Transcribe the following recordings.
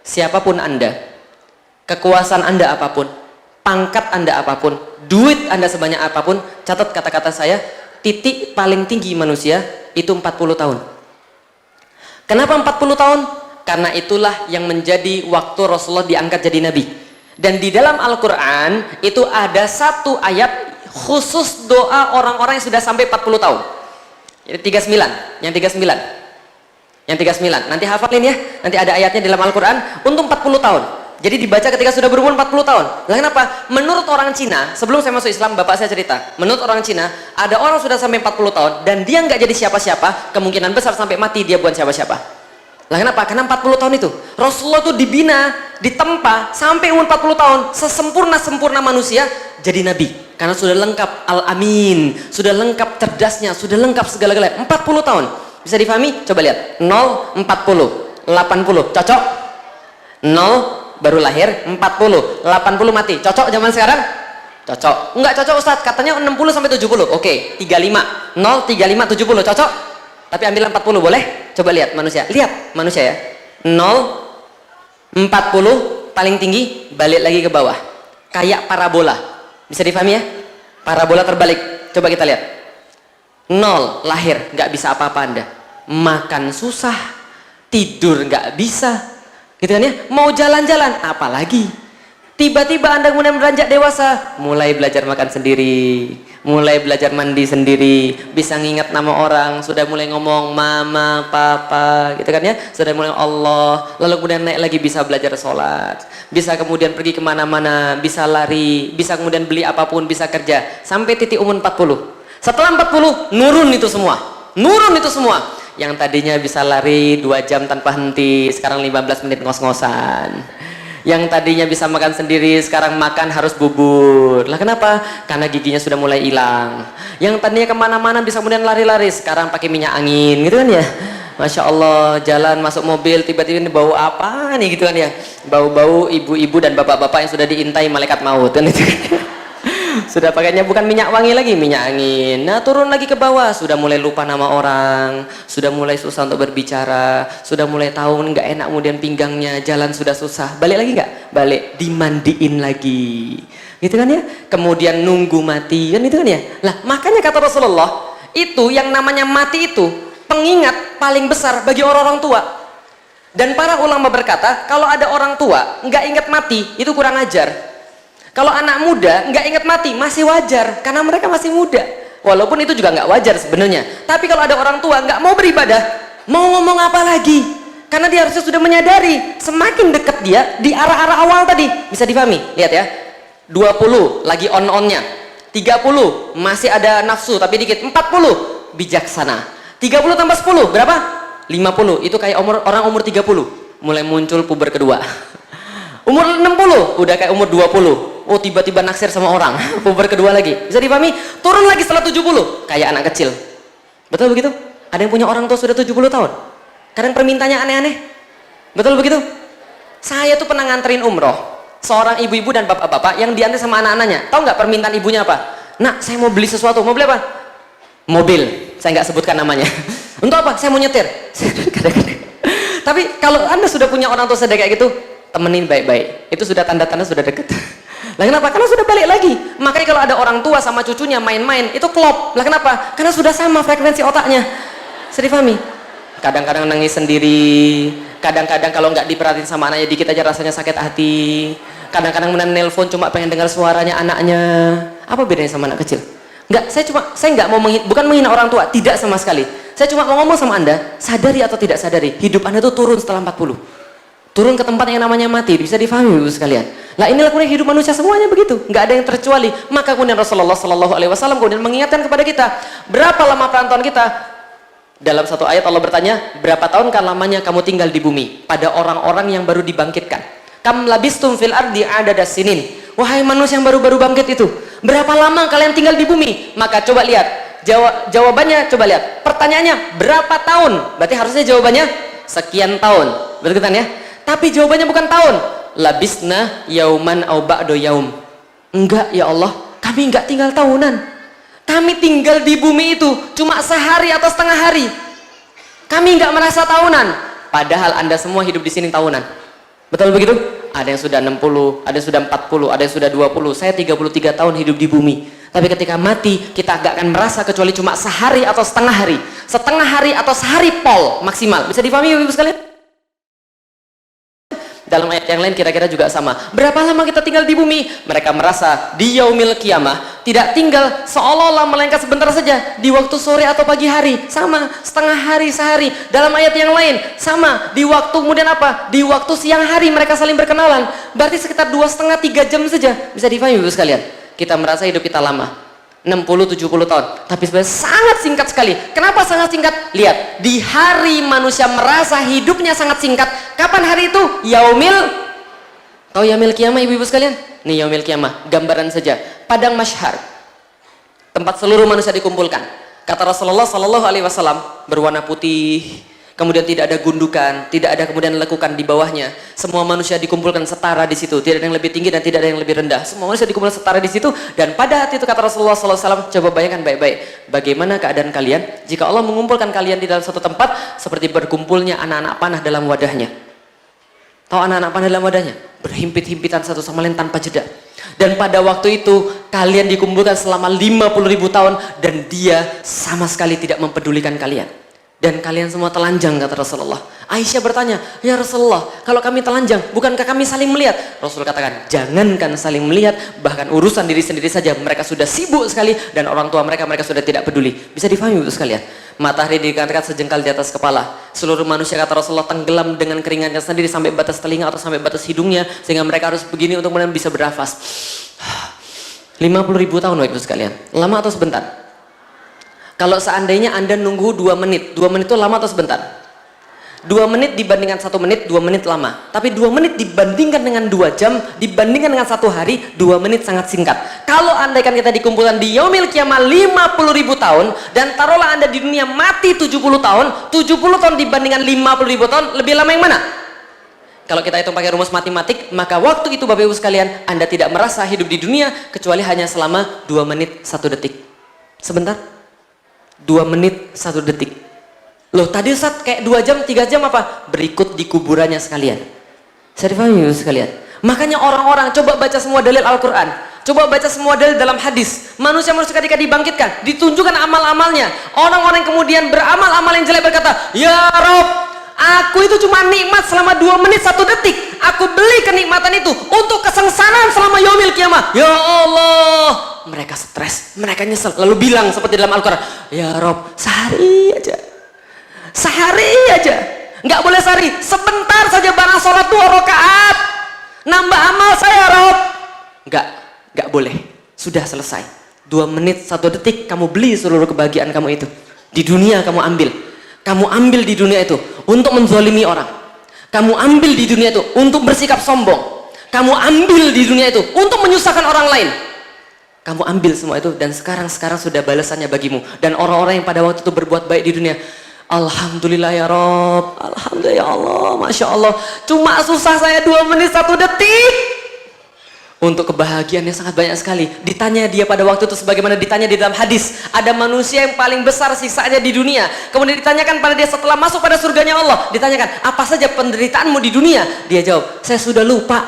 siapapun Anda, kekuasaan Anda apapun, pangkat Anda apapun, duit Anda sebanyak apapun, catat kata-kata saya, titik paling tinggi manusia itu 40 tahun. Kenapa 40 tahun? Karena itulah yang menjadi waktu Rasulullah diangkat jadi Nabi. Dan di dalam Al-Quran itu ada satu ayat khusus doa orang-orang yang sudah sampai 40 tahun. Jadi 39, yang 39. Yang 39, nanti hafalin ya, nanti ada ayatnya di dalam Al-Quran untuk 40 tahun. Jadi dibaca ketika sudah berumur 40 tahun. Nah, kenapa? Menurut orang Cina, sebelum saya masuk Islam, bapak saya cerita, menurut orang Cina, ada orang sudah sampai 40 tahun dan dia nggak jadi siapa-siapa, kemungkinan besar sampai mati dia bukan siapa-siapa. Lah kenapa? Karena 40 tahun itu Rasulullah tuh dibina, ditempa sampai umur 40 tahun, sesempurna-sempurna manusia jadi Nabi. Karena sudah lengkap Al-Amin, sudah lengkap cerdasnya, sudah lengkap segala-galanya. 40 tahun. Bisa difahami? Coba lihat. 0, 40, 80. Cocok? 0 baru lahir, 40, 80 mati. Cocok zaman sekarang? Cocok. Enggak cocok Ustadz, katanya 60 sampai 70. Oke, 35. 0, 35, 70. Cocok? Tapi ambil 40 boleh? Coba lihat manusia. Lihat manusia ya. 0, 40 paling tinggi, balik lagi ke bawah. Kayak parabola. Bisa difahami ya? Parabola terbalik. Coba kita lihat. 0 lahir, nggak bisa apa-apa Anda. Makan susah, tidur nggak bisa, gitu kan ya? Mau jalan-jalan, apalagi. Tiba-tiba Anda kemudian beranjak dewasa, mulai belajar makan sendiri, mulai belajar mandi sendiri, bisa ngingat nama orang, sudah mulai ngomong mama, papa, gitu kan ya? Sudah mulai Allah, lalu kemudian naik lagi bisa belajar sholat, bisa kemudian pergi kemana-mana, bisa lari, bisa kemudian beli apapun, bisa kerja, sampai titik umur 40. Setelah 40, nurun itu semua. Nurun itu semua. Yang tadinya bisa lari 2 jam tanpa henti, sekarang 15 menit ngos-ngosan. Yang tadinya bisa makan sendiri, sekarang makan harus bubur. Lah kenapa? Karena giginya sudah mulai hilang. Yang tadinya kemana-mana bisa kemudian lari-lari, sekarang pakai minyak angin, gitu kan ya? Masya Allah, jalan masuk mobil, tiba-tiba bau apa nih, gitu kan ya? Bau-bau ibu-ibu dan bapak-bapak yang sudah diintai malaikat maut, kan itu kan? Sudah pakainya bukan minyak wangi lagi, minyak angin. Nah, turun lagi ke bawah, sudah mulai lupa nama orang, sudah mulai susah untuk berbicara, sudah mulai tahu nggak enak kemudian pinggangnya, jalan sudah susah. Balik lagi nggak? Balik, dimandiin lagi, gitu kan ya? Kemudian nunggu mati, kan itu kan ya? Lah makanya kata Rasulullah, itu yang namanya mati itu pengingat paling besar bagi orang-orang tua. Dan para ulama berkata, kalau ada orang tua nggak ingat mati, itu kurang ajar. Kalau anak muda nggak ingat mati masih wajar karena mereka masih muda. Walaupun itu juga nggak wajar sebenarnya. Tapi kalau ada orang tua nggak mau beribadah, mau ngomong apa lagi? Karena dia harusnya sudah menyadari semakin dekat dia di arah-arah awal tadi. Bisa difahami? Lihat ya. 20 lagi on-onnya. 30 masih ada nafsu tapi dikit. 40 bijaksana. 30 tambah 10 berapa? 50. Itu kayak orang umur 30 mulai muncul puber kedua. Umur 60 udah kayak umur 20. Oh, tiba-tiba naksir sama orang. Puber kedua lagi. Bisa dipahami? Turun lagi setelah 70 kayak anak kecil. Betul begitu? Ada yang punya orang tua sudah 70 tahun. Kadang permintaannya aneh-aneh. Betul begitu? Saya tuh pernah nganterin umroh seorang ibu-ibu dan bapak-bapak yang diantar sama anak-anaknya. Tahu nggak permintaan ibunya apa? Nak, saya mau beli sesuatu. Mau beli apa? Mobil. Saya nggak sebutkan namanya. Untuk apa? Saya mau nyetir. Kadang-kadang. Tapi kalau Anda sudah punya orang tua sedek kayak gitu, temenin baik-baik. Itu sudah tanda-tanda sudah deket. Lah kenapa? Karena sudah balik lagi. Makanya kalau ada orang tua sama cucunya main-main, itu klop. Lah kenapa? Karena sudah sama frekuensi otaknya. Bisa difahami? Kadang-kadang nangis sendiri, kadang-kadang kalau nggak diperhatiin sama anaknya dikit aja rasanya sakit hati. Kadang-kadang menelpon cuma pengen dengar suaranya anaknya. Apa bedanya sama anak kecil? Enggak, saya nggak mau bukan menghina orang tua, tidak sama sekali. Saya cuma mau ngomong sama Anda, sadari atau tidak sadari, hidup Anda itu turun setelah 40. Turun ke tempat yang namanya mati. Bisa difahami Ibu sekalian. Nah, inilah kemudian hidup manusia semuanya begitu, nggak ada yang terkecuali. Maka kemudian Rasulullah Shallallahu Alaihi Wasallam kemudian mengingatkan kepada kita, berapa lama perantauan kita? Dalam satu ayat Allah bertanya, berapa tahun kan lamanya kamu tinggal di bumi? Pada orang-orang yang baru dibangkitkan. Kam labistum fil ardi adada sinin. Wahai manusia yang baru-baru bangkit itu, berapa lama kalian tinggal di bumi? Maka coba lihat, jawabannya coba lihat. Pertanyaannya berapa tahun? Berarti harusnya jawabannya sekian tahun. Betul kan ya? Tapi jawabannya bukan tahun. Labisna yauman au ba'do yaum. Enggak ya Allah, kami enggak tinggal tahunan. Kami tinggal di bumi itu cuma sehari atau setengah hari. Kami enggak merasa tahunan. Padahal Anda semua hidup di sini tahunan. Betul begitu? Ada yang sudah 60, ada yang sudah 40, ada yang sudah 20. Saya 33 tahun hidup di bumi. Tapi ketika mati, kita gak akan merasa kecuali cuma sehari atau setengah hari. Setengah hari atau sehari pol maksimal. Bisa dipahami Ibu sekalian? Dalam ayat yang lain kira-kira juga sama. Berapa lama kita tinggal di bumi? Mereka merasa di yaumil kiamah tidak tinggal seolah-olah melengket sebentar saja di waktu sore atau pagi hari. Sama, setengah hari sehari. Dalam ayat yang lain sama, di waktu kemudian apa? Di waktu siang hari mereka saling berkenalan. Berarti sekitar 2,5-3 jam saja. Bisa difahami Ibu sekalian? Kita merasa hidup kita lama. 60-70 tahun, tapi sebenarnya sangat singkat sekali. Kenapa sangat singkat? Lihat, di hari manusia merasa hidupnya sangat singkat. Kapan hari itu? Yaumil. Tahu yaumil kiamah ibu-ibu sekalian? Nih yaumil kiamah, gambaran saja. Padang Masyhar, tempat seluruh manusia dikumpulkan. Kata Rasulullah Sallallahu Alaihi Wasallam, berwarna putih, kemudian tidak ada gundukan, tidak ada kemudian lekukan di bawahnya. Semua manusia dikumpulkan setara di situ. Tidak ada yang lebih tinggi dan tidak ada yang lebih rendah. Semua manusia dikumpulkan setara di situ. Dan pada hati itu kata Rasulullah SAW, coba bayangkan baik-baik. Bagaimana keadaan kalian jika Allah mengumpulkan kalian di dalam satu tempat seperti berkumpulnya anak-anak panah dalam wadahnya. Tahu anak-anak panah dalam wadahnya? Berhimpit-himpitan satu sama lain tanpa jeda. Dan pada waktu itu kalian dikumpulkan selama 50.000 tahun dan dia sama sekali tidak mempedulikan kalian. Dan kalian semua telanjang, kata Rasulullah. Aisyah bertanya, ya Rasulullah, kalau kami telanjang, bukankah kami saling melihat? Rasul katakan, jangankan saling melihat, bahkan urusan diri sendiri saja mereka sudah sibuk sekali, dan orang tua mereka sudah tidak peduli. Bisa difahami Ibu sekalian? Matahari diangkat sejengkal di atas kepala. Seluruh manusia, kata Rasulullah, tenggelam dengan keringatnya sendiri sampai batas telinga atau sampai batas hidungnya, sehingga mereka harus begini untuk kemudian bisa bernafas. 50.000 tahun Ibu sekalian. Lama atau sebentar? Kalau seandainya Anda nunggu 2 menit, 2 menit itu lama atau sebentar? 2 menit dibandingkan 1 menit, 2 menit lama. Tapi 2 menit dibandingkan dengan 2 jam, dibandingkan dengan 1 hari, 2 menit sangat singkat. Kalau andaikan kita dikumpulkan di yaumil kiamah 50.000 tahun, dan taruhlah Anda di dunia mati 70 tahun, 70 tahun dibandingkan 50.000 tahun, lebih lama yang mana? Kalau kita hitung pakai rumus matematik, maka waktu itu Bapak Ibu sekalian, Anda tidak merasa hidup di dunia, kecuali hanya selama 2 menit 1 detik. Sebentar? 2 menit 1 detik. Loh tadi Ustaz kayak 2 jam 3 jam apa? Berikut di kuburannya sekalian. Saya dipahami sekalian. Makanya orang-orang coba baca semua dalil Al-Quran, coba baca semua dalil dalam hadis. Manusia-manusia ketika dibangkitkan, ditunjukkan amal-amalnya. Orang-orang yang kemudian beramal-amal yang jelek berkata, ya Rob, aku itu cuma nikmat selama 2 menit 1 detik. Aku beli kenikmatan itu untuk kesengsaraan selama yaumil kiamah. Ya Allah, mereka stres, mereka nyesel, lalu bilang seperti dalam Al-Quran, ya Rob, sehari aja, nggak boleh sehari, sebentar saja barang sholat 2 rakaat, nambah amal saya Rob. Nggak boleh, sudah selesai. 2 menit 1 detik kamu beli seluruh kebahagiaan kamu itu di dunia. Kamu ambil di dunia itu untuk menzalimi orang, kamu ambil di dunia itu untuk bersikap sombong, kamu ambil di dunia itu untuk menyusahkan orang lain. Kamu ambil semua itu dan sekarang sudah balasannya bagimu. Dan orang-orang yang pada waktu itu berbuat baik di dunia, alhamdulillah ya Rob, alhamdulillah ya Allah, Masya Allah, cuma susah saya 2 menit 1 detik. Untuk kebahagiaan yang sangat banyak sekali. Ditanya dia pada waktu itu sebagaimana ditanya di dalam hadis, ada manusia yang paling besar siksanya di dunia. Kemudian ditanyakan pada dia setelah masuk pada surganya Allah, ditanyakan, apa saja penderitaanmu di dunia? Dia jawab, saya sudah lupa.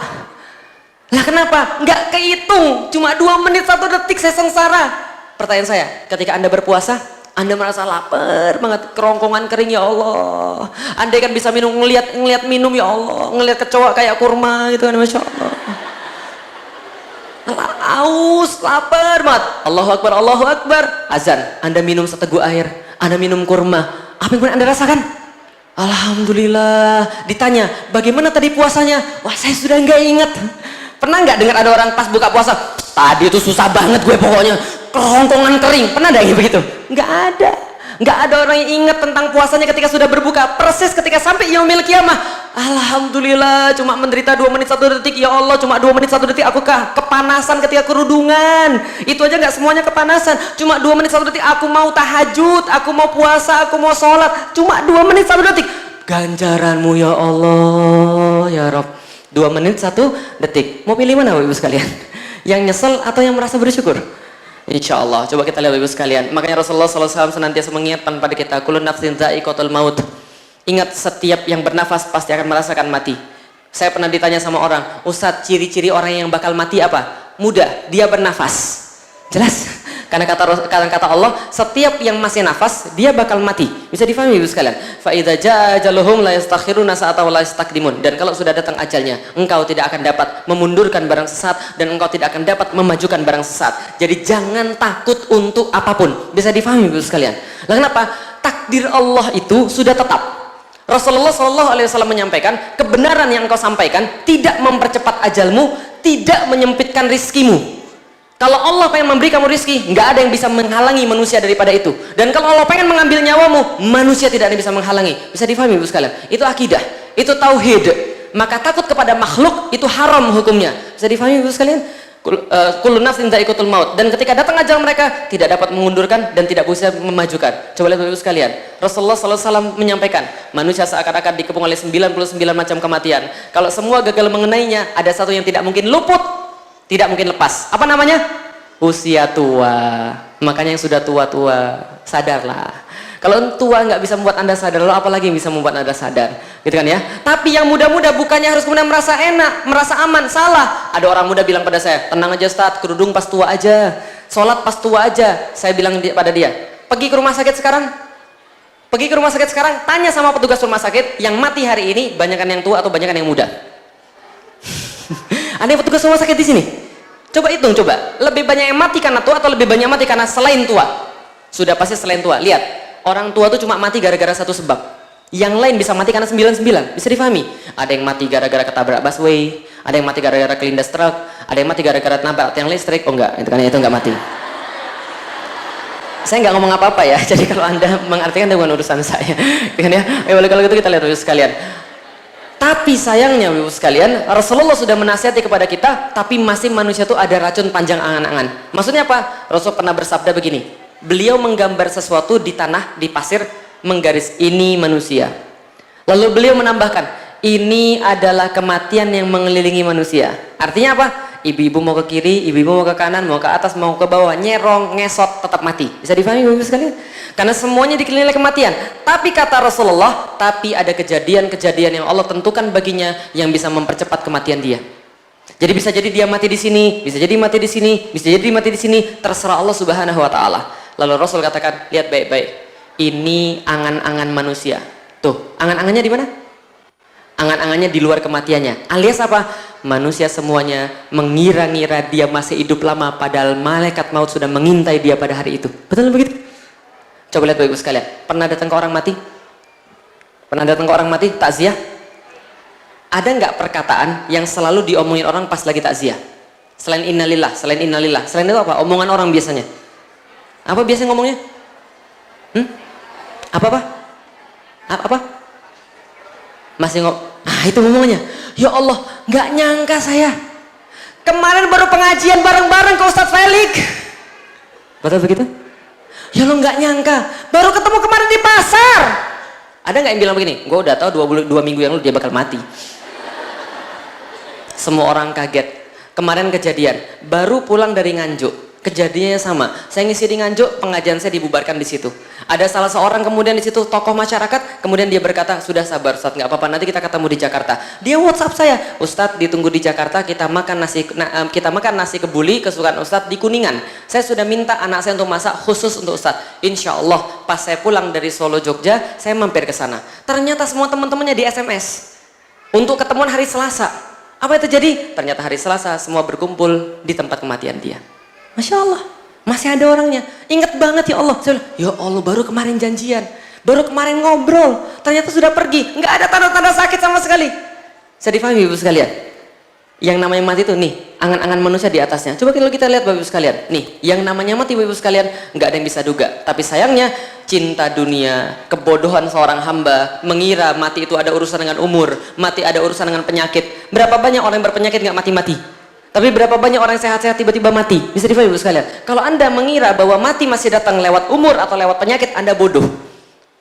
Lah kenapa? Nggak kehitung, cuma 2 menit 1 detik saya sengsara. Pertanyaan saya, ketika Anda berpuasa, Anda merasa lapar banget, kerongkongan kering ya Allah. Anda kan bisa minum, ngelihat minum ya Allah, ngelihat kecoa kayak kurma gitu kan, Masya Allah. Aus, lapar banget. Allahu Akbar, azan. Anda minum seteguk air, Anda minum kurma. Apa yang Anda rasakan? Alhamdulillah. Ditanya, bagaimana tadi puasanya? Wah, saya sudah nggak ingat. Pernah nggak dengar ada orang pas buka puasa, tadi itu susah banget gue pokoknya, kerongkongan kering? Pernah ada yang begitu? Nggak ada. Nggak ada orang yang ingat tentang puasanya ketika sudah berbuka. Persis ketika sampai yaumil kiamah, alhamdulillah cuma menderita 2 menit 1 detik. Ya Allah, cuma 2 menit 1 detik aku kepanasan ketika kerudungan. Itu aja nggak semuanya kepanasan. Cuma 2 menit 1 detik aku mau tahajud, aku mau puasa, aku mau sholat. Cuma 2 menit 1 detik. Ganjaranmu ya Allah, ya Rabb. 2 menit 1 detik. Mau pilih mana Ibu sekalian? Yang nyesel atau yang merasa bersyukur? Insya Allah. Coba kita lihat Ibu sekalian. Makanya Rasulullah SAW senantiasa mengingatkan pada kita, kullu nafsin dha'iqatul maut. Ingat, setiap yang bernafas pasti akan merasakan mati. Saya pernah ditanya sama orang, Ustadz, ciri-ciri orang yang bakal mati apa? Muda, dia bernafas. Jelas? Karena kata Allah, setiap yang masih nafas, dia bakal mati. Bisa difahami Ibu sekalian? Fa idza jaa ajaluhum la yastakhiruna sa'atan wa la yastaqdimun. Dan kalau sudah datang ajalnya, engkau tidak akan dapat memundurkan barang sesat dan engkau tidak akan dapat memajukan barang sesat. Jadi jangan takut untuk apapun. Bisa difahami Ibu sekalian? Lah kenapa? Takdir Allah itu sudah tetap. Rasulullah SAW menyampaikan, kebenaran yang engkau sampaikan tidak mempercepat ajalmu, tidak menyempitkan rizkimu. Kalau Allah pengen memberi kamu rizki, nggak ada yang bisa menghalangi manusia daripada itu. Dan kalau Allah pengen mengambil nyawamu, manusia tidak ada yang bisa menghalangi. Bisa difahami Ibu sekalian? Itu akidah, itu tauhid. Maka takut kepada makhluk itu haram hukumnya. Bisa difahami Ibu sekalian? Kullu nafsin dha'iqatul maut. Dan ketika datang ajal mereka, tidak dapat mengundurkan dan tidak bisa memajukan. Coba lihat Ibu sekalian, Rasulullah SAW menyampaikan, manusia seakan-akan dikepung oleh 99 macam kematian. Kalau semua gagal mengenainya, ada satu yang tidak mungkin luput, tidak mungkin lepas. Apa namanya? Usia tua. Makanya yang sudah tua-tua, sadarlah. Kalau tua nggak bisa membuat Anda sadar, lalu apalagi yang bisa membuat Anda sadar? Gitu kan ya? Tapi yang muda-muda bukannya harus kemudian merasa enak, merasa aman. Salah. Ada orang muda bilang pada saya, tenang aja Ustaz, kerudung pas tua aja, sholat pas tua aja. Saya bilang pada dia, pergi ke rumah sakit sekarang. Pergi ke rumah sakit sekarang, tanya sama petugas rumah sakit, yang mati hari ini, banyakan yang tua atau banyakan yang muda? Ada yang petugas rumah sakit di sini? Coba hitung, coba. Lebih banyak yang mati karena tua atau lebih banyak mati karena selain tua? Sudah pasti selain tua. Lihat. Orang tua itu cuma mati gara-gara satu sebab. Yang lain bisa mati karena 99. Bisa difahami? Ada yang mati gara-gara ketabrak busway, ada yang mati gara-gara kelindas truk, ada yang mati gara-gara nabrak tiang listrik. Oh enggak, itu kan itu enggak mati. Saya enggak ngomong apa-apa ya. Jadi kalau Anda mengartikan itu bukan urusan saya. Kan ya? Kalau gitu kita lihat Ibu sekalian. Tapi sayangnya Ibu sekalian, Rasulullah sudah menasihati kepada kita, tapi masih manusia itu ada racun panjang angan-angan. Maksudnya apa? Rasul pernah bersabda begini. Beliau menggambar sesuatu di tanah, di pasir, menggaris ini manusia. Lalu beliau menambahkan, ini adalah kematian yang mengelilingi manusia. Artinya apa? Ibu-ibu mau ke kiri, ibu-ibu mau ke kanan, mau ke atas, mau ke bawah, nyerong, ngesot, tetap mati. Bisa difahami Ibu sekalian? Karena semuanya dikelilingi oleh kematian. Tapi kata Rasulullah, tapi ada kejadian-kejadian yang Allah tentukan baginya yang bisa mempercepat kematian dia. Jadi bisa jadi dia mati di sini, bisa jadi mati di sini, bisa jadi mati di sini, terserah Allah Subhanahu wa taala. Lalu Rasul katakan, lihat baik-baik. Ini angan-angan manusia. Tuh, angan-angannya di mana? Angan-angannya di luar kematiannya. Alias apa? Manusia semuanya mengira-ngira dia masih hidup lama, padahal malaikat maut sudah mengintai dia pada hari itu. Betul begitu? Coba lihat Ibu sekalian. Pernah datang ke orang mati? Pernah datang ke orang mati? Takziah? Ada nggak perkataan yang selalu diomongin orang pas lagi takziah? Selain innalillah, selain innalillah. Selain itu apa? Omongan orang biasanya. Apa biasanya ngomongnya? Apa? Masih itu ngomongnya. Ya Allah, nggak nyangka saya. Kemarin baru pengajian bareng-bareng ke Ustadz Felix. Betul begitu? Ya lo nggak nyangka. Baru ketemu kemarin di pasar. Ada nggak yang bilang begini? Gue udah tahu 2 minggu yang lalu dia bakal mati. Semua orang kaget. Kemarin kejadian. Baru pulang dari Nganjuk. Kejadiannya sama. Saya ngisi di Nganjuk, pengajian saya dibubarkan di situ. Ada salah seorang kemudian di situ tokoh masyarakat, kemudian dia berkata, sudah sabar Ustadz, nggak apa-apa, nanti kita ketemu di Jakarta. Dia WhatsApp saya, Ustadz ditunggu di Jakarta, kita makan nasi kebuli kesukaan Ustadz di Kuningan. Saya sudah minta anak saya untuk masak khusus untuk Ustadz. Insya Allah pas saya pulang dari Solo Jogja, saya mampir ke sana. Ternyata semua teman-temannya di SMS untuk ketemuan hari Selasa. Apa yang terjadi? Ternyata hari Selasa semua berkumpul di tempat kematian dia. Masya Allah, masih ada orangnya. Ingat banget ya Allah. Saya bilang, ya Allah baru kemarin janjian, baru kemarin ngobrol, ternyata sudah pergi. Nggak ada tanda-tanda sakit sama sekali. Saya difahami Ibu sekalian. Yang namanya mati itu nih, angan-angan manusia di atasnya. Coba kalau kita lihat Bapak Ibu sekalian. Nih, yang namanya mati Bapak Ibu sekalian, nggak ada yang bisa duga. Tapi sayangnya, cinta dunia, kebodohan seorang hamba, mengira mati itu ada urusan dengan umur, mati ada urusan dengan penyakit. Berapa banyak orang yang berpenyakit nggak mati-mati? Tapi berapa banyak orang yang sehat-sehat tiba-tiba mati? Bisa difahami Ibu sekalian. Kalau Anda mengira bahwa mati masih datang lewat umur atau lewat penyakit, Anda bodoh.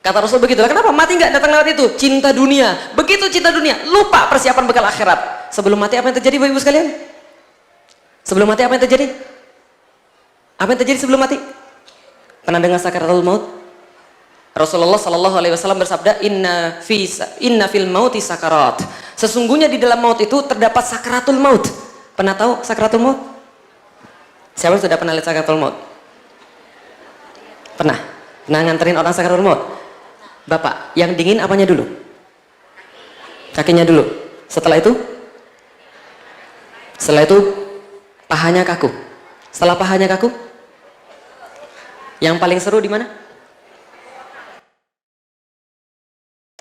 Kata Rasul begitu. Kenapa? Mati nggak datang lewat itu? Cinta dunia. Begitu cinta dunia, lupa persiapan bekal akhirat. Sebelum mati apa yang terjadi Bapak Ibu sekalian? Sebelum mati apa yang terjadi? Apa yang terjadi sebelum mati? Pernah dengar sakaratul maut? Rasulullah Shallallahu Alaihi Wasallam bersabda, Inna fil mauti sakarat. Sesungguhnya di dalam maut itu terdapat sakratul maut. Pernah tahu sakratul maut? Siapa sudah pernah lihat sakratul maut? Pernah? Pernah nganterin orang sakratul maut? Bapak, yang dingin apanya dulu? Kakinya dulu. Setelah itu? Setelah itu pahanya kaku. Setelah pahanya kaku? Yang paling seru di mana?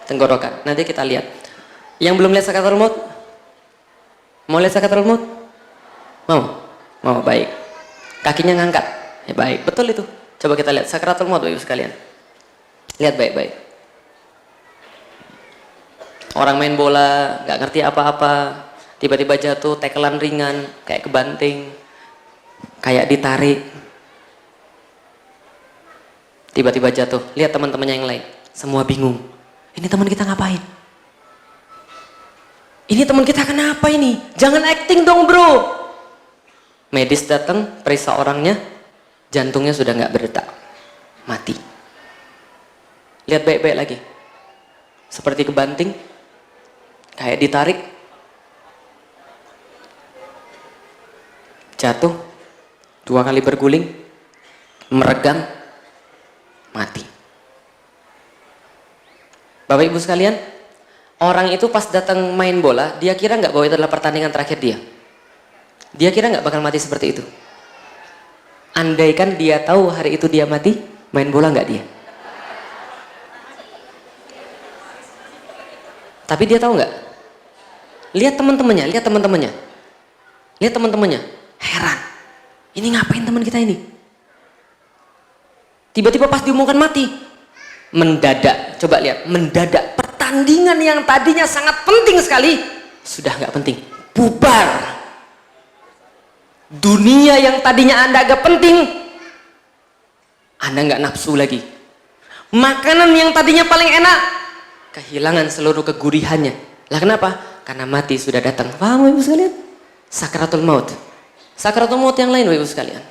Tenggorokan. Nanti kita lihat. Yang belum lihat sakratul maut? Mau lihat sakratul maut? Mau? Mau, baik. Kakinya ngangkat. Ya baik, betul itu. Coba kita lihat sakratul maut Bapak Ibu sekalian. Lihat baik-baik. Orang main bola, nggak ngerti apa-apa, tiba-tiba jatuh, tekelan ringan, kayak kebanting, kayak ditarik. Tiba-tiba jatuh. Lihat teman-temannya yang lain, semua bingung. Ini teman kita ngapain? Ini teman kita kenapa ini? Jangan acting dong bro. Medis datang, periksa orangnya, jantungnya sudah nggak berdetak, mati. Lihat baik-baik lagi, seperti kebanting, kayak ditarik, jatuh, 2 kali berguling, meregang, mati. Bapak Ibu sekalian, orang itu pas datang main bola, dia kira nggak bahwa itu adalah pertandingan terakhir dia. Dia kira nggak bakal mati seperti itu. Andaikan dia tahu hari itu dia mati, main bola nggak dia? Tapi dia tahu nggak? Lihat teman-temannya, lihat teman-temannya, lihat teman-temannya. Heran, ini ngapain teman kita ini? Tiba-tiba pas diumumkan mati, mendadak. Coba lihat, mendadak. Pertandingan yang tadinya sangat penting sekali, sudah nggak penting, bubar. Dunia yang tadinya Anda agak penting, Anda nggak nafsu lagi. Makanan yang tadinya paling enak, kehilangan seluruh kegurihannya. Lah kenapa? Karena mati sudah datang. Paham Ibu sekalian? Sakratul maut. Sakratul maut yang lain Ibu sekalian.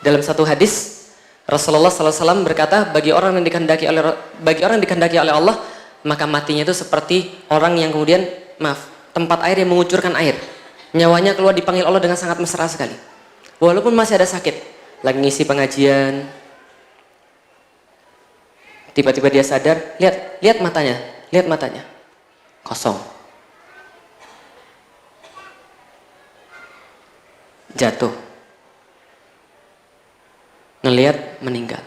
Dalam satu hadis, Rasulullah SAW berkata, bagi orang yang dikehendaki oleh Allah, maka matinya itu seperti orang yang kemudian, tempat air yang mengucurkan air. Nyawanya keluar dipanggil Allah dengan sangat mesra sekali. Walaupun masih ada sakit, lagi ngisi pengajian, tiba-tiba dia sadar, lihat matanya, kosong, jatuh, ngelihat meninggal.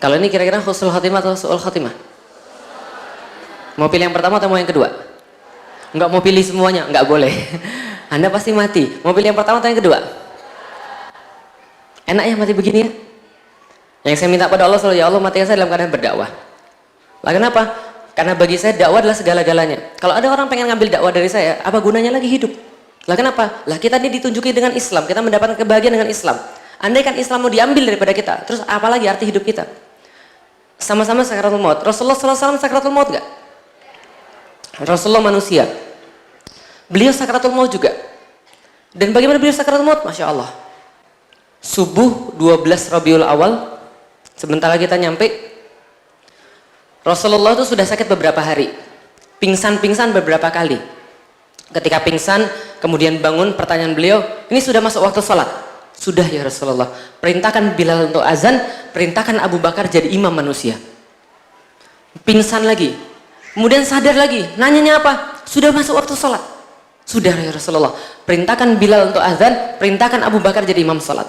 Kalau ini kira-kira husnul khatimah atau su'ul khatimah? Mau pilih yang pertama atau mau yang kedua? Enggak mau pilih semuanya, enggak boleh. Anda pasti mati. Mau pilih yang pertama atau yang kedua? Enak ya mati begini ya? Yang saya minta pada Allah selalu, ya Allah matikan saya dalam keadaan berdakwah. Lah kenapa? Karena bagi saya dakwah adalah segala-galanya. Kalau ada orang pengen ngambil dakwah dari saya, apa gunanya lagi hidup? Lah kenapa? Lah kita ini ditunjuki dengan Islam, kita mendapatkan kebahagiaan dengan Islam. Andai kan Islam mau diambil daripada kita, terus apalagi arti hidup kita? Sama-sama sakratul maut. Rasulullah SAW sakratul maut gak? Rasulullah manusia, beliau sakratul maut juga. Dan bagaimana beliau sakratul maut? Masya Allah. Subuh 12 Rabiul Awal, sebentar lagi kita nyampe. Rasulullah itu sudah sakit beberapa hari, pingsan beberapa kali. Ketika pingsan, kemudian bangun, pertanyaan beliau, ini sudah masuk waktu sholat? Sudah ya Rasulullah. Perintahkan Bilal untuk azan, perintahkan Abu Bakar jadi imam manusia. Pingsan lagi, kemudian sadar lagi, nanyanya apa? Sudah masuk waktu sholat? Sudah ya Rasulullah. Perintahkan Bilal untuk azan, perintahkan Abu Bakar jadi imam sholat.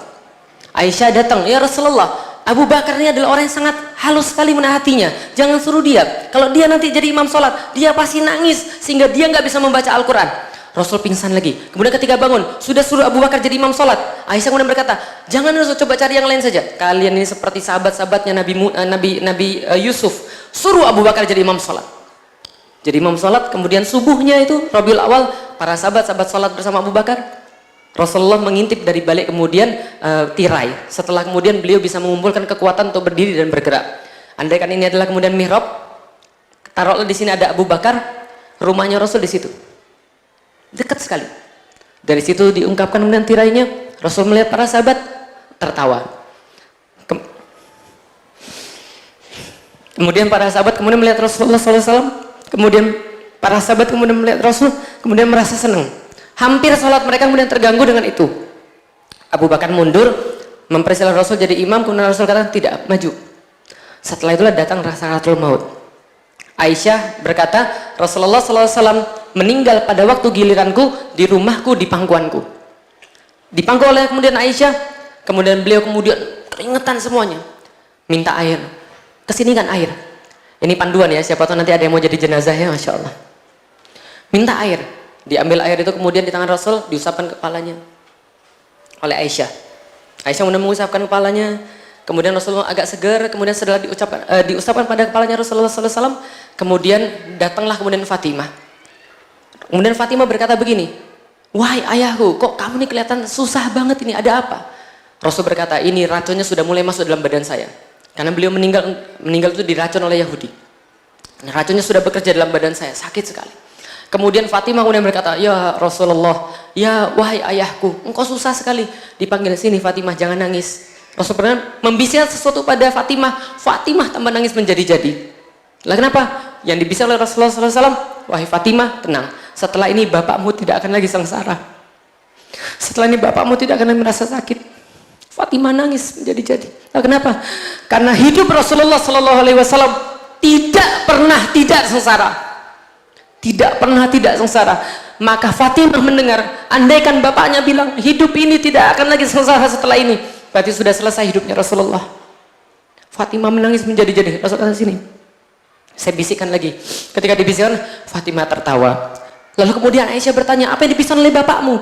Aisyah datang, ya Rasulullah, Abu Bakar ini adalah orang yang sangat halus sekali menahatinya. Jangan suruh dia. Kalau dia nanti jadi imam sholat, dia pasti nangis sehingga dia nggak bisa membaca Al-Quran. Rasul pingsan lagi. Kemudian ketika bangun, sudah suruh Abu Bakar jadi imam sholat. Aisyah kemudian berkata, jangan Rasul, coba cari yang lain saja. Kalian ini seperti sahabat-sahabatnya Nabi Yusuf. Suruh Abu Bakar jadi imam sholat. Jadi imam sholat, kemudian subuhnya itu Rabiul Awal, para sahabat-sahabat sholat bersama Abu Bakar. Rasulullah mengintip dari balik kemudian tirai. Setelah kemudian beliau bisa mengumpulkan kekuatan untuk berdiri dan bergerak. Andai kan ini adalah kemudian mihrab, taruhlah di sini ada Abu Bakar, rumahnya Rasul di situ, dekat sekali. Dari situ diungkapkan kemudian tirainya. Rasul melihat para sahabat tertawa. Kemudian para sahabat kemudian melihat Rasulullah SAW, kemudian para sahabat kemudian melihat Rasul, kemudian merasa senang. Hampir sholat mereka kemudian terganggu dengan itu. Abu Bakar mundur, mempersilahkan Rasul jadi imam, kemudian Rasul kata tidak, maju. Setelah itulah datang sakaratul maut. Aisyah berkata, Rasulullah SAW meninggal pada waktu giliranku di rumahku, di pangkuanku. Dipangku oleh kemudian Aisyah, kemudian beliau kemudian keringetan semuanya, minta air. Kesini kan air. Ini panduan ya, siapa tahu nanti ada yang mau jadi jenazah ya, Masya Allah. Minta air. Diambil air itu kemudian di tangan Rasul, diusapkan kepalanya oleh Aisyah. Aisyah kemudian mengusapkan kepalanya, kemudian Rasulullah agak segar, kemudian setelah diusapkan pada kepalanya Rasulullah SAW, kemudian datanglah kemudian Fatimah. Kemudian Fatimah berkata begini, wahai ayahku, kok kamu nih kelihatan susah banget ini, ada apa? Rasul berkata, ini racunnya sudah mulai masuk dalam badan saya. Karena beliau meninggal itu diracun oleh Yahudi. Racunnya sudah bekerja dalam badan saya, sakit sekali. Kemudian Fatimah kemudian berkata, ya Rasulullah, ya wahai ayahku, engkau susah sekali. Dipanggil sini Fatimah, jangan nangis. Rasul pernah membisikkan sesuatu pada Fatimah, Fatimah tambah nangis menjadi-jadi. Lah kenapa? Yang dibisikkan oleh Rasulullah SAW, wahai Fatimah, tenang. Setelah ini bapakmu tidak akan lagi sengsara. Setelah ini bapakmu tidak akan lagi merasa sakit. Fatimah nangis menjadi-jadi. Nah, kenapa? Karena hidup Rasulullah SAW tidak pernah tidak sengsara. Tidak pernah tidak sengsara. Maka Fatimah mendengar, andaikan bapaknya bilang hidup ini tidak akan lagi sengsara setelah ini, berarti sudah selesai hidupnya Rasulullah. Fatimah menangis menjadi-jadi. Rasulullah sini. Saya bisikkan lagi. Ketika dibisikkan, Fatimah tertawa. Lalu kemudian Aisyah bertanya, apa yang dibisikkan oleh bapakmu?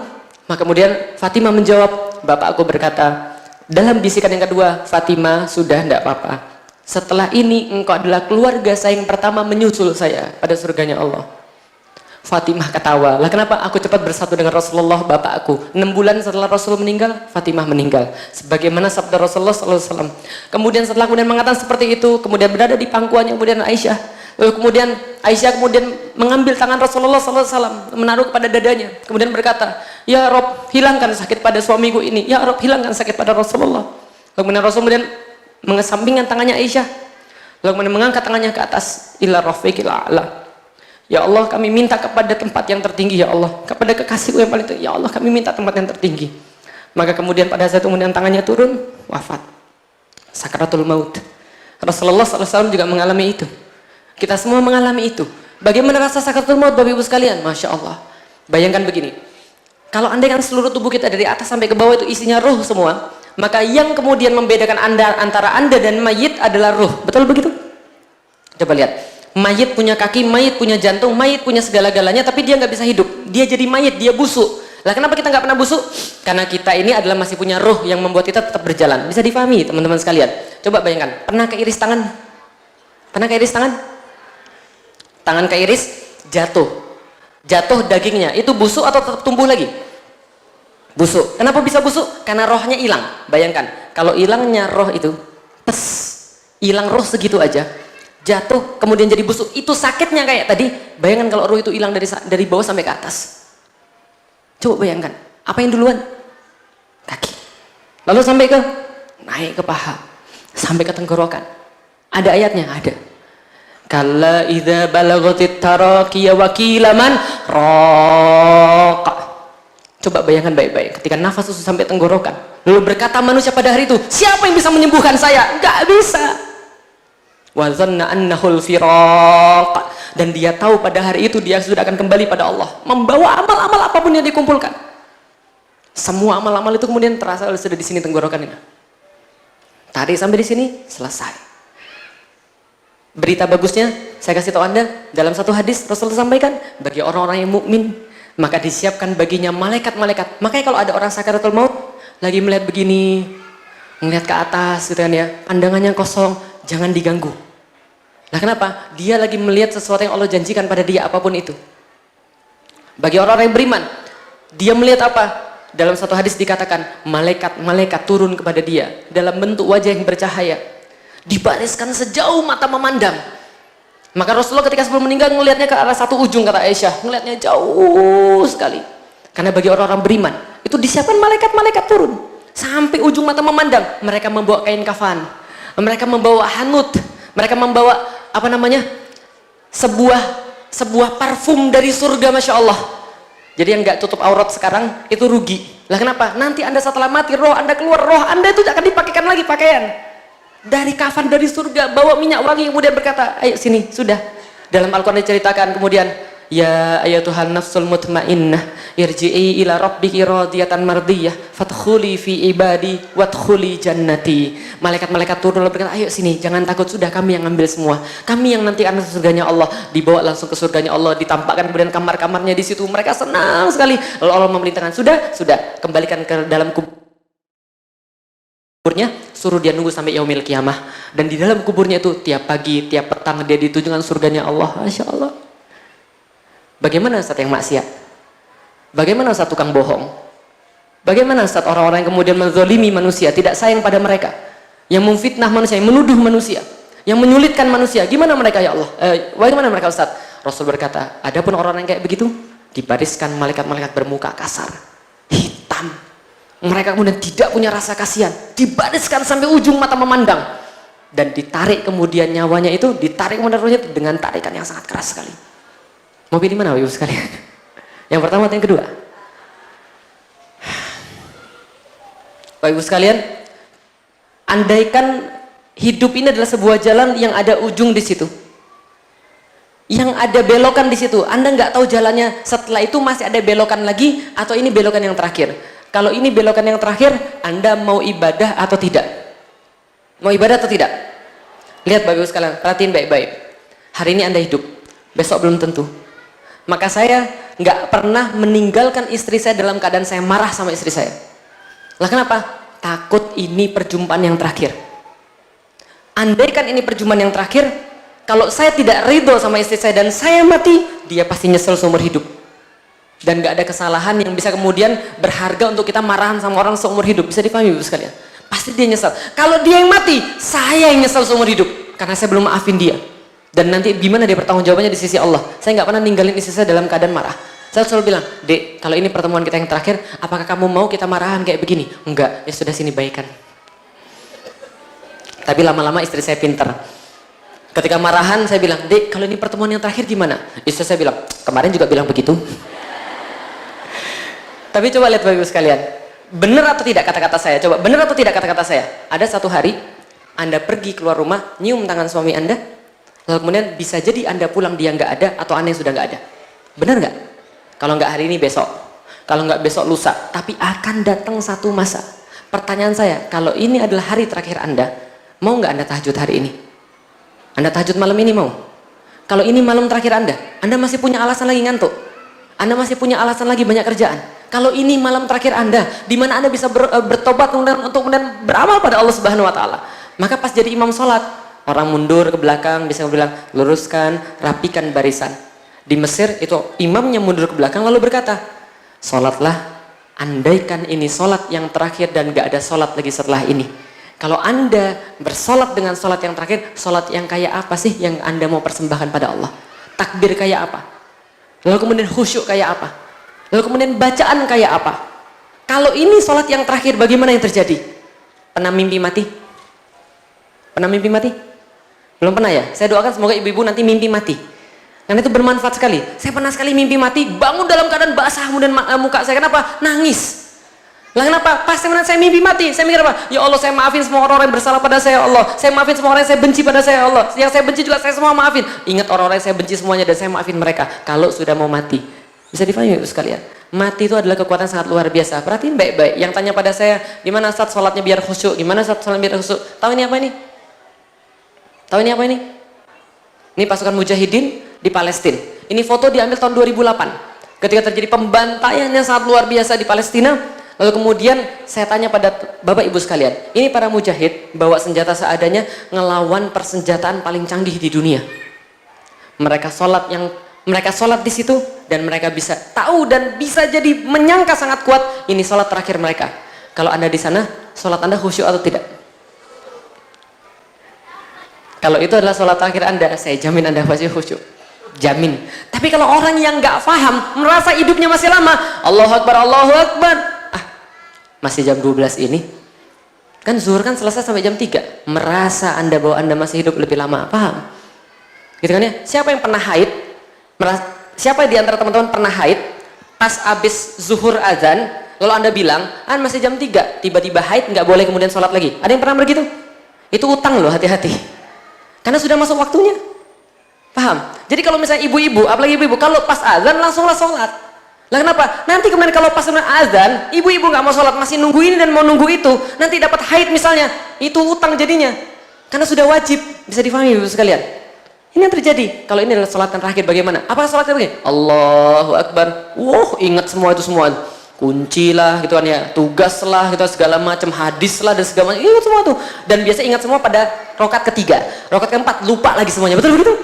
Maka kemudian Fatimah menjawab, bapakku berkata, dalam bisikan yang kedua, Fatimah sudah tidak apa-apa. Setelah ini engkau adalah keluarga saya yang pertama menyusul saya pada surganya Allah. Fatimah ketawa. Lah kenapa? Aku cepat bersatu dengan Rasulullah bapakku. 6 bulan setelah Rasul meninggal, Fatimah meninggal. Sebagaimana sabda Rasulullah SAW. Kemudian setelah kemudian mengatakan seperti itu, kemudian berada di pangkuannya kemudian Aisyah. Lalu kemudian Aisyah kemudian mengambil tangan Rasulullah SAW, menaruh kepada dadanya, kemudian berkata, ya Rob, hilangkan sakit pada suamiku ini. Ya Rob, hilangkan sakit pada Rasulullah. Lalu kemudian Rasul kemudian mengesampingkan tangannya Aisyah, lalu kemudian mengangkat tangannya ke atas, ila rafiqil a'la. Ya Allah, kami minta kepada tempat yang tertinggi, ya Allah, kepada kekasihku yang paling tinggi, ya Allah, kami minta tempat yang tertinggi. Maka kemudian pada saat itu kemudian tangannya turun, wafat, sakaratul maut. Rasulullah SAW juga mengalami itu. Kita semua mengalami itu. Bagaimana rasa sakaratul maut Bapak Ibu sekalian? Masya Allah. Bayangkan begini, kalau andaikan seluruh tubuh kita dari atas sampai ke bawah itu isinya ruh semua, maka yang kemudian membedakan antara anda dan mayit adalah ruh. Betul begitu? Coba lihat, mayit punya kaki, mayit punya jantung, mayit punya segala-galanya, tapi dia nggak bisa hidup. Dia jadi mayit, dia busuk. Lah kenapa kita nggak pernah busuk? Karena kita ini adalah masih punya ruh yang membuat kita tetap berjalan. Bisa difahami teman-teman sekalian. Coba bayangkan, pernah keiris tangan? Pernah keiris tangan? Tangan keiris, jatuh dagingnya, itu busuk atau tetap tumbuh lagi? Busuk. Kenapa bisa busuk? Karena rohnya hilang. Bayangkan, kalau hilangnya roh itu, hilang roh segitu aja, jatuh kemudian jadi busuk, itu sakitnya kayak tadi. Bayangkan kalau roh itu hilang dari bawah sampai ke atas. Coba bayangkan, apa yang duluan? Kaki. Lalu sampai ke, naik ke paha, sampai ke tenggorokan. Ada ayatnya? Ada. Kalla idza balagatit taraqiya wa qila man raqa. Coba bayangkan baik-baik, ketika nafas itu sampai tenggorokan, lalu berkata manusia pada hari itu, siapa yang bisa menyembuhkan saya? Enggak bisa. Wa dhanna annahul firaq, dan dia tahu pada hari itu dia sudah akan kembali pada Allah, membawa amal-amal apapun yang dikumpulkan. Semua amal-amal itu kemudian terasa sudah di sini tenggorokan ini. Tarik sampai di sini, selesai. Berita bagusnya, saya kasih tahu Anda, dalam satu hadis Rasulullah sampaikan, bagi orang-orang yang mukmin, maka disiapkan baginya malaikat-malaikat. Makanya kalau ada orang sakaratul maut, lagi melihat begini, melihat ke atas, gitu kan ya, pandangannya kosong, jangan diganggu. Nah kenapa? Dia lagi melihat sesuatu yang Allah janjikan pada dia, apapun itu. Bagi orang-orang yang beriman, dia melihat apa? Dalam satu hadis dikatakan, malaikat-malaikat turun kepada dia, dalam bentuk wajah yang bercahaya, dibariskan sejauh mata memandang. Maka Rasulullah ketika sebelum meninggal melihatnya ke arah satu ujung, kata Aisyah, melihatnya jauh sekali. Karena bagi orang-orang beriman itu disiapkan malaikat-malaikat turun sampai ujung mata memandang. Mereka membawa kain kafan, mereka membawa hanut, Mereka membawa apa namanya? Sebuah parfum dari surga, Masya Allah. Jadi yang nggak tutup aurat sekarang itu rugi. Lah kenapa? Nanti Anda setelah mati, roh Anda keluar, roh Anda itu akan dipakaikan lagi pakaian dari kafan dari surga, bawa minyak wangi, kemudian berkata, ayo sini, sudah. Dalam Al-Quran diceritakan kemudian, ya ayatuhan nafsul mutmainnah irji'i ila rabbiki radiyatan mardiyah fadkhuli fi ibadi wadkhuli jannati. Malaikat-malaikat turun lalu berkata, ayo sini, jangan takut, sudah kami yang ambil semua, kami yang nanti akan surganya Allah. Dibawa langsung ke surganya Allah, ditampakkan kemudian kamar-kamarnya di situ. Mereka senang sekali. Lalu Allah memerintahkan, sudah kembalikan ke dalam kuburnya, suruh dia nunggu sampai yaumil kiamah. Dan di dalam kuburnya itu tiap pagi, tiap petang dia ditunjukkan surganya Allah. Masya Allah. Bagaimana Ustaz yang maksiat? Bagaimana Ustaz tukang bohong? Bagaimana Ustaz orang-orang yang kemudian menzalimi manusia, tidak sayang pada mereka, yang memfitnah manusia, yang menuduh manusia, yang menyulitkan manusia? Gimana mereka ya Allah? Bagaimana mereka Ustaz? Rasul berkata, adapun orang-orang yang kayak begitu dibariskan malaikat-malaikat bermuka kasar, hitam. Mereka kemudian tidak punya rasa kasihan, dibariskan sampai ujung mata memandang, dan ditarik kemudian nyawanya itu, ditarik kemudian rohnya itu dengan tarikan yang sangat keras sekali. Mau pilih mana Ibu sekalian? Yang pertama atau yang kedua? Bapak Ibu sekalian, andaikan hidup ini adalah sebuah jalan yang ada ujung di situ, yang ada belokan di situ, Anda nggak tahu jalannya setelah itu masih ada belokan lagi atau ini belokan yang terakhir. Kalau ini belokan yang terakhir, Anda mau ibadah atau tidak? Mau ibadah atau tidak? Lihat Bapak Ibu sekalian, perhatiin baik-baik. Hari ini Anda hidup, besok belum tentu. Maka saya nggak pernah meninggalkan istri saya dalam keadaan saya marah sama istri saya. Lah kenapa? Takut ini perjumpaan yang terakhir. Andaikan ini perjumpaan yang terakhir, kalau saya tidak ridho sama istri saya dan saya mati, dia pasti nyesel seumur hidup. Dan nggak ada kesalahan yang bisa kemudian berharga untuk kita marahan sama orang seumur hidup. Bisa dipahami Ibu sekalian? Pasti dia nyesel. Kalau dia yang mati, saya yang nyesel seumur hidup karena saya belum maafin dia. Dan nanti gimana dia bertanggung jawabannya di sisi Allah. Saya nggak pernah ninggalin istri saya dalam keadaan marah. Saya selalu bilang, Dek, kalau ini pertemuan kita yang terakhir, apakah kamu mau kita marahan kayak begini? Enggak, ya sudah sini baikan. Tapi lama-lama istri saya pinter. Ketika marahan saya bilang, Dek, kalau ini pertemuan yang terakhir gimana? Istri saya bilang, kemarin juga bilang begitu. Tapi coba lihat Bapak Ibu sekalian, benar atau tidak kata-kata saya? Coba benar atau tidak kata-kata saya? Ada satu hari Anda pergi keluar rumah, nyium tangan suami Anda, lalu kemudian bisa jadi Anda pulang dia nggak ada atau Anda yang sudah nggak ada. Benar nggak? Kalau nggak hari ini besok, kalau nggak besok lusa, tapi akan datang satu masa. Pertanyaan saya, kalau ini adalah hari terakhir Anda, mau nggak Anda tahajud hari ini? Anda tahajud malam ini mau? Kalau ini malam terakhir Anda masih punya alasan lagi ngantuk, Anda masih punya alasan lagi banyak kerjaan. Kalau ini malam terakhir Anda, di mana Anda bisa bertobat untuk kemudian beramal pada Allah Subhanahu Wa Taala, maka pas jadi imam sholat, orang mundur ke belakang bisa bilang, luruskan, rapikan barisan. Di Mesir itu imamnya mundur ke belakang lalu berkata, sholatlah, andaikan ini sholat yang terakhir dan gak ada sholat lagi setelah ini. Kalau Anda bersolat dengan sholat yang terakhir, sholat yang kayak apa sih yang Anda mau persembahkan pada Allah? Takbir kayak apa? Lalu kemudian khusyuk kayak apa? Lalu kemudian bacaan kayak apa? Kalau ini sholat yang terakhir, bagaimana yang terjadi? Pernah mimpi mati? Pernah mimpi mati? Belum pernah ya? Saya doakan semoga ibu-ibu nanti mimpi mati. Karena itu bermanfaat sekali. Saya pernah sekali mimpi mati, bangun dalam keadaan basah, kemudian muka saya kenapa? Nangis. Lah kenapa? Pas saya mimpi mati, saya mikir apa? Ya Allah, saya maafin semua orang-orang yang bersalah pada saya, ya Allah. Saya maafin semua orang yang saya benci pada saya, ya Allah. Yang saya benci juga saya semua maafin. Ingat orang-orang yang saya benci semuanya dan saya maafin mereka. Kalau sudah mau mati, bisa dipahami Ibu sekalian? Mati itu adalah kekuatan sangat luar biasa. Perhatiin baik-baik. Yang tanya pada saya, gimana Ustaz sholatnya biar khusyuk? Gimana Ustaz sholatnya biar khusyuk? Tahu ini apa ini? Tahu ini apa ini? Ini pasukan mujahidin di Palestina. Ini foto diambil tahun 2008. Ketika terjadi pembantaian yang sangat luar biasa di Palestina. Lalu kemudian saya tanya pada Bapak Ibu sekalian, ini para mujahid bawa senjata seadanya ngelawan persenjataan paling canggih di dunia. Mereka sholat di situ dan mereka bisa tahu dan bisa jadi menyangka sangat kuat ini sholat terakhir mereka. Kalau Anda di sana, sholat Anda khusyuk atau tidak? Kalau itu adalah sholat terakhir Anda, saya jamin Anda pasti khusyuk. Jamin. Tapi kalau orang yang nggak paham, merasa hidupnya masih lama, Allahu Akbar, Allahu Akbar. Masih jam 12 ini. Kan zuhur kan selesai sampai jam 3. Merasa Anda bahwa Anda masih hidup lebih lama. Paham? Gitu kan ya? Siapa yang pernah haid? Siapa di antara teman-teman pernah haid? Pas abis zuhur azan, lalu Anda bilang, masih jam 3. Tiba-tiba haid, nggak boleh kemudian sholat lagi. Ada yang pernah begitu? Itu utang loh, hati-hati. Karena sudah masuk waktunya. Paham? Jadi kalau misalnya ibu-ibu, apalagi ibu-ibu, kalau pas azan langsunglah sholat. Lah kenapa? Nanti kemudian kalau pas azan, ibu-ibu nggak mau sholat, masih nunggu ini dan mau nunggu itu, nanti dapat haid misalnya, itu utang jadinya. Karena sudah wajib. Bisa difahami ibu sekalian. Ini yang terjadi. Kalau ini adalah sholat yang terakhir bagaimana? Apa sholat yang terakhir? Allahu Akbar. Ingat semua itu semua. Kunci lah gitu kan ya, tugas lah gitu, segala macam, hadis lah dan segala macam. Ingat semua tuh. Dan biasa ingat semua pada rokat ketiga. Rokat keempat lupa lagi semuanya. Betul begitu?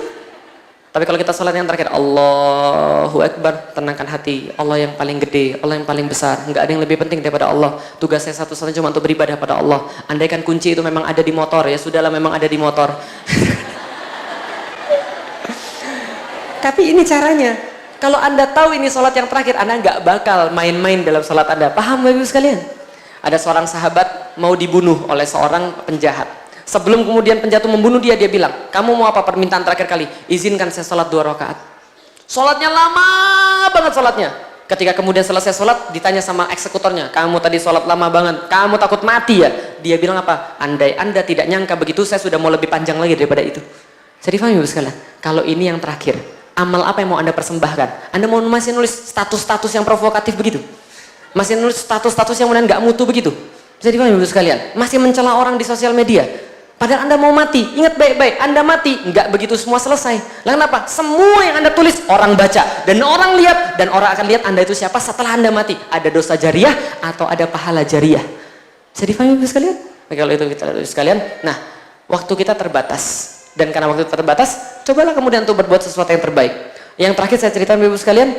Tapi kalau kita sholat yang terakhir, Allahu Akbar, tenangkan hati. Allah yang paling gede, Allah yang paling besar. Nggak ada yang lebih penting daripada Allah. Tugas saya satu-satunya cuma untuk beribadah pada Allah. Andaikan kunci itu memang ada di motor, ya sudahlah, memang ada di motor. Tapi ini caranya. Kalau Anda tahu ini sholat yang terakhir, Anda nggak bakal main-main dalam sholat Anda. Paham Bapak Ibu sekalian? Ada seorang sahabat mau dibunuh oleh seorang penjahat. Sebelum kemudian penjatuh membunuh dia bilang, kamu mau apa permintaan terakhir kali? Izinkan saya sholat 2 rakaat. Sholatnya lama banget sholatnya. Ketika kemudian selesai sholat, ditanya sama eksekutornya, kamu tadi sholat lama banget, kamu takut mati ya? Dia bilang apa? Andai Anda tidak nyangka begitu, saya sudah mau lebih panjang lagi daripada itu. Saya difahami Bapak sekalian? Kalau ini yang terakhir, amal apa yang mau Anda persembahkan? Anda mau masih nulis status-status yang provokatif begitu? Masih nulis status-status yang kemudian nggak mutu begitu? Bisa difahami Bapak sekalian? Masih mencela orang di sosial media? Padahal Anda mau mati, ingat baik-baik, Anda mati, nggak begitu semua selesai. Lah kenapa? Semua yang Anda tulis, orang baca, dan orang lihat, dan orang akan lihat Anda itu siapa setelah Anda mati. Ada dosa jariah, atau ada pahala jariah. Bisa difahami Bapak sekalian? Nah, kalau itu kita lihat sekalian, nah, waktu kita terbatas. Dan karena waktu terbatas, cobalah kemudian untuk berbuat sesuatu yang terbaik. Yang terakhir saya ceritakan Bapak sekalian,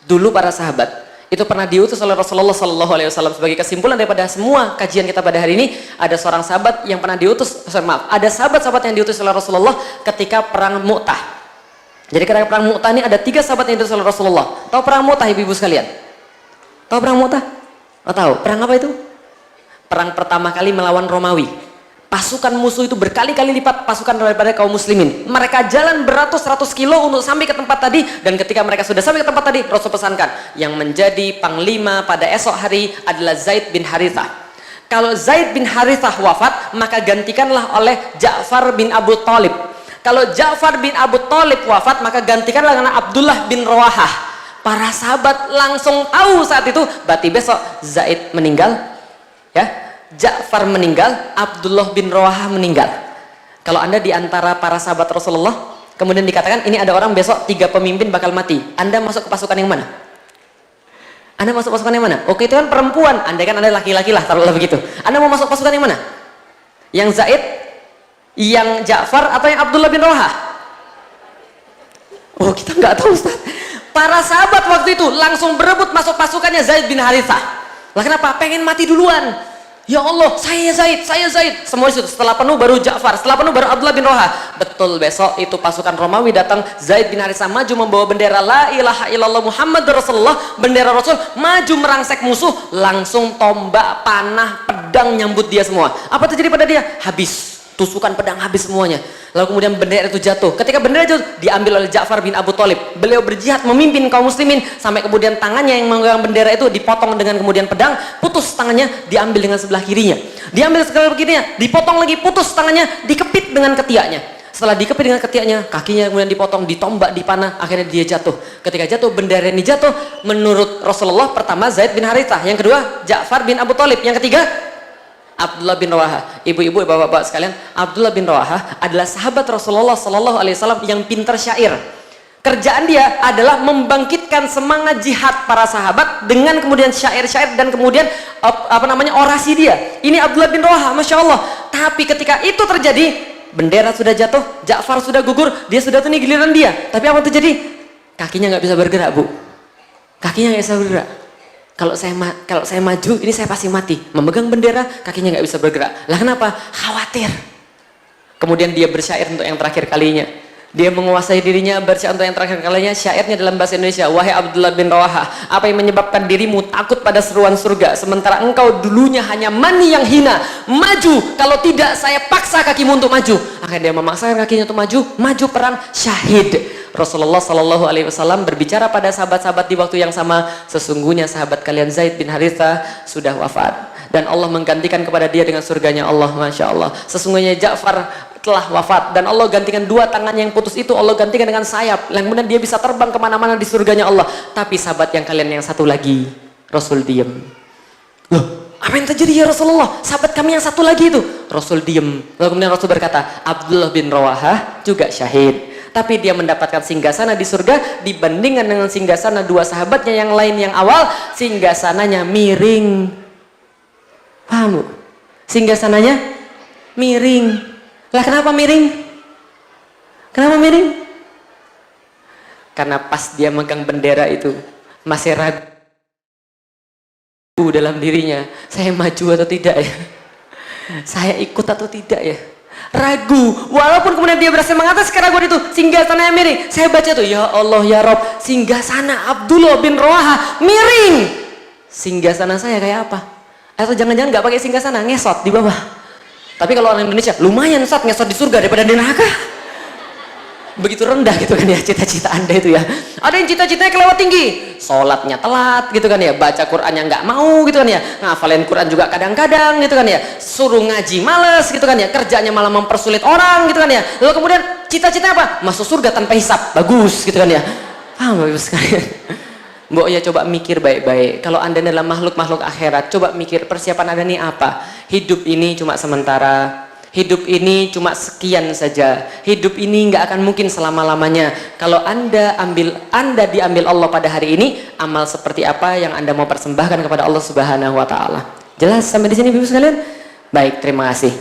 dulu para sahabat, itu pernah diutus oleh Rasulullah SAW. Sebagai kesimpulan daripada semua kajian kita pada hari ini, ada seorang sahabat yang pernah diutus, ada sahabat-sahabat yang diutus oleh Rasulullah ketika perang Mu'tah. Jadi ketika perang Mu'tah ini ada 3 sahabat yang diutus oleh Rasulullah. Tahu perang Mu'tah ibu-ibu sekalian? Tahu perang Mu'tah? Oh, tahu. Perang apa itu? Perang pertama kali melawan Romawi. Pasukan musuh itu berkali-kali lipat pasukan daripada kaum muslimin. Mereka jalan beratus-ratus kilo untuk sampai ke tempat tadi, dan ketika mereka sudah sampai ke tempat tadi, Rasul pesankan yang menjadi panglima pada esok hari adalah Zaid bin Harithah. Kalau Zaid bin Harithah wafat, maka gantikanlah oleh Ja'far bin Abu Thalib. Kalau Ja'far bin Abu Thalib wafat, maka gantikanlah dengan Abdullah bin Rawahah. Para sahabat langsung tahu saat itu, berarti besok Zaid meninggal, ya. Ja'far meninggal, Abdullah bin Rawahah meninggal. Kalau Anda di antara para sahabat Rasulullah, kemudian dikatakan ini ada orang besok 3 pemimpin bakal mati, Anda masuk ke pasukan yang mana? Anda masuk pasukan yang mana? Oke, itu kan perempuan, Anda kan Anda laki-laki lah, taruhlah begitu. Anda mau masuk pasukan yang mana? Yang Zaid, yang Ja'far, atau yang Abdullah bin Rawahah? Oh, kita nggak tahu Ustaz. Para sahabat waktu itu langsung berebut masuk pasukannya Zaid bin Harithah. Lah kenapa? Pengen mati duluan. Ya Allah, saya Zaid. Semua itu setelah penuh baru Ja'far, setelah penuh baru Abdullah bin Rawahah. Betul, besok itu pasukan Romawi datang, Zaid bin Harithah maju membawa bendera la ilaha illallah Muhammad Rasulullah, bendera Rasul, maju merangsek musuh, langsung tombak, panah, pedang nyambut dia semua. Apa terjadi pada dia? Habis. Tusukan pedang habis semuanya. Lalu kemudian bendera itu jatuh. Ketika bendera jatuh, diambil oleh Ja'far bin Abu Thalib. Beliau berjihad memimpin kaum muslimin sampai kemudian tangannya yang memegang bendera itu dipotong dengan kemudian pedang, putus tangannya, diambil dengan sebelah kirinya. Diambil sebelah kirinya, dipotong lagi, putus tangannya, dikepit dengan ketiaknya. Setelah dikepit dengan ketiaknya, kakinya kemudian dipotong, ditombak, dipanah, akhirnya dia jatuh. Ketika jatuh, bendera ini jatuh. Menurut Rasulullah, pertama Zaid bin Harithah, yang kedua Ja'far bin Abu Thalib, yang ketiga Abdullah bin Rawahah. Ibu-ibu, bapak-bapak sekalian, Abdullah bin Rawahah adalah sahabat Rasulullah SAW yang pintar syair. Kerjaan dia adalah membangkitkan semangat jihad para sahabat dengan kemudian syair-syair dan kemudian orasi dia. Ini Abdullah bin Rawahah, masya Allah. Tapi ketika itu terjadi, bendera sudah jatuh, Ja'far sudah gugur, dia sudah tuh, nih giliran dia. Tapi apa terjadi? Kakinya nggak bisa bergerak, Bu. Kakinya nggak bisa bergerak. Kalau saya maju, ini saya pasti mati. Memegang bendera, kakinya nggak bisa bergerak. Lah kenapa? Khawatir. Kemudian dia bersyair untuk yang terakhir kalinya. Dia menguasai dirinya. Baca untuk yang terakhir kalinya syairnya dalam bahasa Indonesia. Wahai Abdullah bin Rawaha, apa yang menyebabkan dirimu takut pada seruan surga sementara engkau dulunya hanya mani yang hina? Maju, kalau tidak saya paksa kakimu untuk maju. Akhirnya dia memaksakan kakinya untuk maju. Maju perang syahid. Rasulullah Shallallahu Alaihi Wasallam berbicara pada sahabat-sahabat di waktu yang sama, sesungguhnya sahabat kalian Zaid bin Haritha sudah wafat dan Allah menggantikan kepada dia dengan surganya Allah. Masya Allah. Sesungguhnya Ja'far telah wafat dan Allah gantikan dua tangannya yang putus itu, Allah gantikan dengan sayap yang kemudian dia bisa terbang kemana-mana di surganya Allah. Tapi sahabat yang kalian yang satu lagi, Rasul diem. Loh, apa yang terjadi ya Rasulullah? Sahabat kami yang satu lagi itu. Rasul diem. Lalu kemudian Rasul berkata, Abdullah bin Rawaha juga syahid, tapi dia mendapatkan singgasana di surga dibandingkan dengan singgasana dua sahabatnya yang lain yang awal, singgasananya miring. Paham Bu? Singgasananya miring. Lah kenapa miring? Kenapa miring? Karena pas dia megang bendera itu masih ragu dalam dirinya, saya maju atau tidak ya? Saya ikut atau tidak ya? Ragu. Walaupun kemudian dia berhasil mengatas keraguan itu, singgasana yang miring. Saya baca tuh, ya Allah ya Rob, singgasana Abdullah bin Rawaha miring. Singgasana saya kayak apa? Atau jangan-jangan nggak pakai singgasana, ngesot di bawah. Tapi kalau orang Indonesia, lumayan Ustaz ngesot di surga daripada di neraka. Begitu rendah gitu kan ya cita-cita Anda itu ya. Ada yang cita-citanya kelewat tinggi, sholatnya telat gitu kan ya, baca Qurannya nggak mau gitu kan ya, ngafalin Quran juga kadang-kadang gitu kan ya, suruh ngaji males gitu kan ya, kerjanya malah mempersulit orang gitu kan ya. Lalu kemudian cita-citanya apa? Masuk surga tanpa hisab, bagus gitu kan ya. Bagus sekali. Mbok ya coba mikir baik-baik. Kalau Anda adalah makhluk-makhluk akhirat, coba mikir persiapan Anda ini apa? Hidup ini cuma sementara. Hidup ini cuma sekian saja. Hidup ini nggak akan mungkin selama-lamanya. Kalau Anda diambil Allah pada hari ini, amal seperti apa yang Anda mau persembahkan kepada Allah Subhanahu wa taala? Jelas sampai di sini Ibu sekalian? Baik, terima kasih.